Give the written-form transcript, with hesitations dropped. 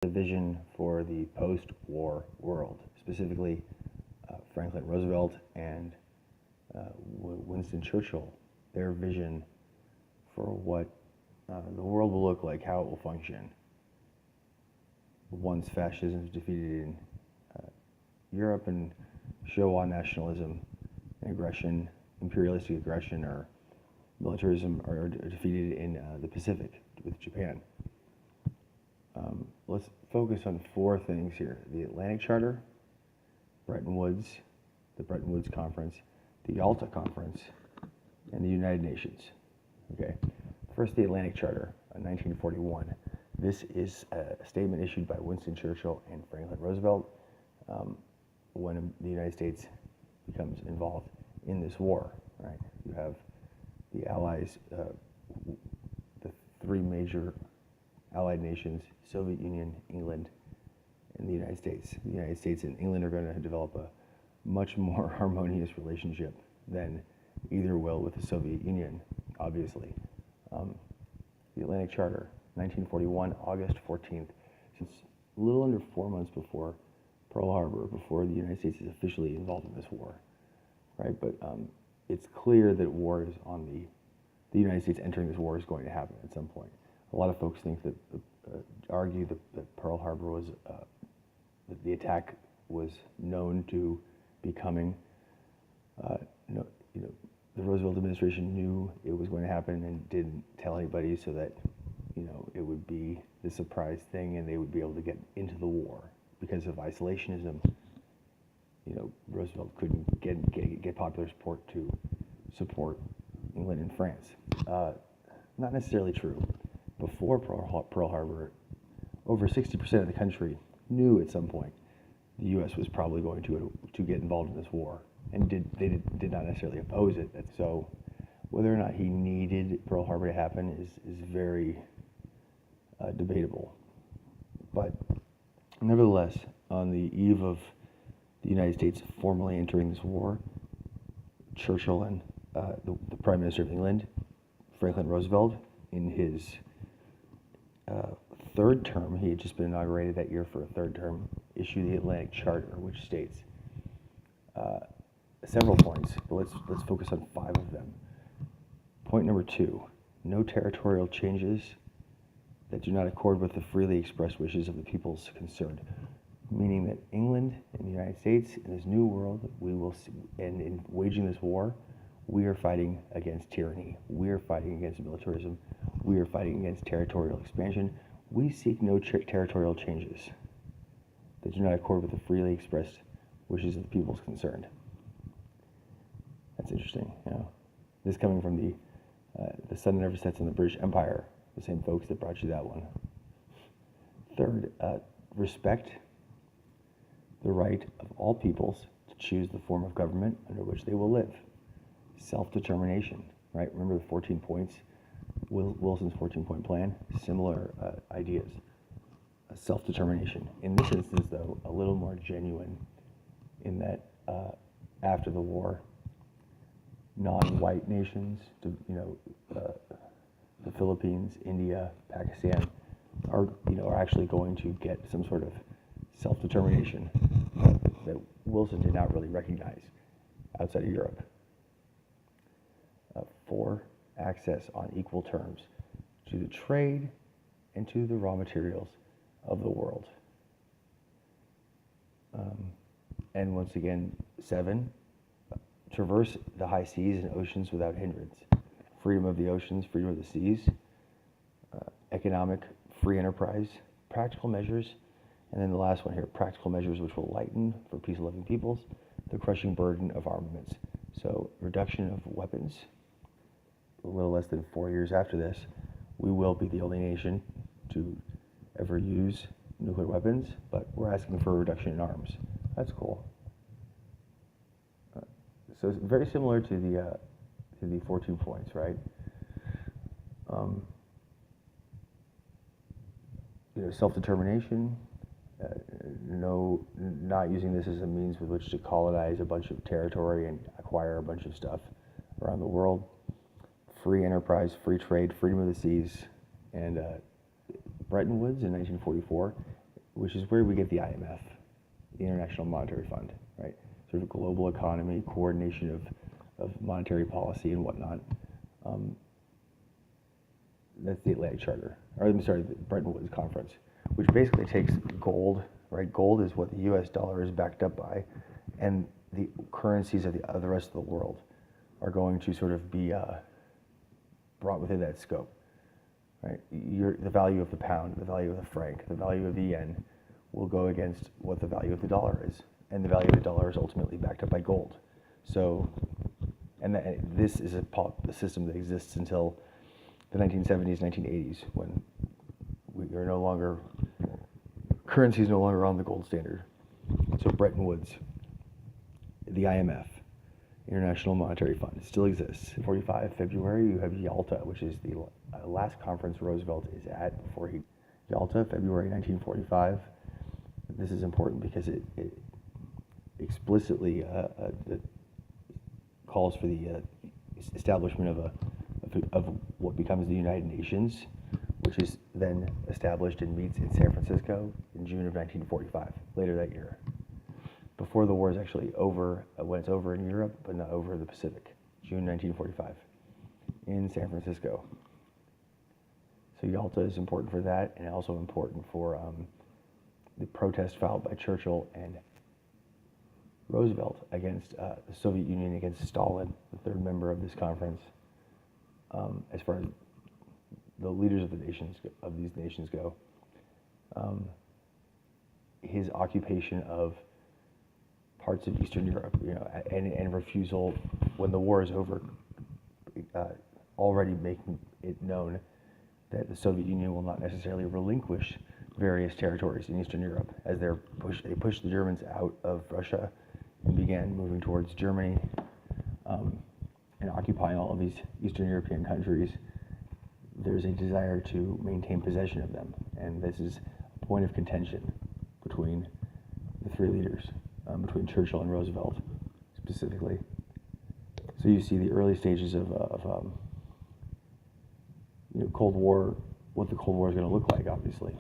the vision for the post-war world, specifically Franklin Roosevelt and Winston Churchill, their vision for what the world will look like, how it will function once fascism is defeated in Europe and Showa nationalism and aggression, imperialistic aggression or militarism are defeated in the Pacific with Japan. Let's focus on four things here: the Atlantic Charter, Bretton Woods, the Bretton Woods Conference, the Yalta Conference, and the United Nations. Okay, first the Atlantic Charter, 1941. This is a statement issued by Winston Churchill and Franklin Roosevelt when the United States becomes involved in this war. Right, you have the Allies, the three major Allied nations: Soviet Union, England, and the United States. The United States and England are going to develop a much more harmonious relationship than either will with the Soviet Union, obviously. The Atlantic Charter, 1941, August 14th. Since a little under 4 months before Pearl Harbor, before the United States is officially involved in this war, right? But it's clear that war is on the United States entering this war is going to happen at some point. A lot of folks think that argue that Pearl Harbor was that the attack was known to be coming. The Roosevelt administration knew it was going to happen and didn't tell anybody, so that it would be the surprise thing, and they would be able to get into the war because of isolationism. Roosevelt couldn't get popular support to support England and France. Not necessarily true. Before Pearl Harbor, over 60% of the country knew at some point the U.S. was probably going to get involved in this war, and did not necessarily oppose it. So whether or not he needed Pearl Harbor to happen is very debatable. But nevertheless, on the eve of the United States formally entering this war, Churchill and the Prime Minister of England, Franklin Roosevelt, in his third term, he had just been inaugurated that year for a third term, issued the Atlantic Charter, which states several points, but let's focus on 5 of them. Point number 2, no territorial changes that do not accord with the freely expressed wishes of the peoples concerned, meaning that England and the United States in this new world, we will see, and in waging this war, we are fighting against tyranny, we are fighting against militarism, we are fighting against territorial expansion. We seek no territorial changes that do not accord with the freely expressed wishes of the peoples concerned. That's interesting. This coming from the sun never sets in the British Empire, the same folks that brought you that one. Third, respect the right of all peoples to choose the form of government under which they will live. Self-determination, right? Remember the 14 points, Wilson's 14-point plan? Similar ideas. Self-determination. In this instance, though, a little more genuine in that after the war, non-white nations, the Philippines, India, Pakistan, are actually going to get some sort of self-determination that Wilson did not really recognize outside of Europe. 4, access on equal terms to the trade and to the raw materials of the world. And once again, 7, traverse the high seas and oceans without hindrance. Freedom of the oceans, freedom of the seas, economic free enterprise, practical measures, and then the last one here, practical measures which will lighten, for peace-loving peoples, the crushing burden of armaments. So reduction of weapons. A little less than 4 years after this, we will be the only nation to ever use nuclear weapons, but we're asking for a reduction in arms. That's cool. So it's very similar to the 14 points, right? Self-determination, not using this as a means with which to colonize a bunch of territory and acquire a bunch of stuff around the world. Free enterprise, free trade, freedom of the seas, and Bretton Woods in 1944 which is where we get the IMF, the International Monetary Fund, right? Sort of global economy, coordination of monetary policy and whatnot. That's the Atlantic Charter, or I'm sorry, the Bretton Woods Conference, which basically takes gold, right? Gold is what the U.S. dollar is backed up by, and the currencies of the rest of the world are going to sort of be brought within that scope, right? The value of the pound, the value of the franc, the value of the yen will go against what the value of the dollar is, and the value of the dollar is ultimately backed up by gold. So, this is a system that exists until the 1970s, 1980s, when we are no longer, currency is no longer on the gold standard. So Bretton Woods, the IMF, International Monetary Fund, it still exists. 45 February, you have Yalta, which is the last conference Roosevelt is at before Yalta, February 1945. This is important because it explicitly calls for the establishment of what becomes the United Nations, which is then established and meets in San Francisco in June of 1945, later that year. Before the war is actually over, when it's over in Europe, but not over the Pacific, June 1945, in San Francisco. So Yalta is important for that, and also important for the protest filed by Churchill and Roosevelt against the Soviet Union, against Stalin, the third member of this conference. As far as the leaders of these nations go, his occupation of parts of Eastern Europe, and refusal when the war is over, already making it known that the Soviet Union will not necessarily relinquish various territories in Eastern Europe as they pushed the Germans out of Russia and began moving towards Germany and occupying all of these Eastern European countries. There's a desire to maintain possession of them, and this is a point of contention between the three leaders, between Churchill and Roosevelt specifically. So you see the early stages of Cold War, what the Cold War is going to look like, obviously.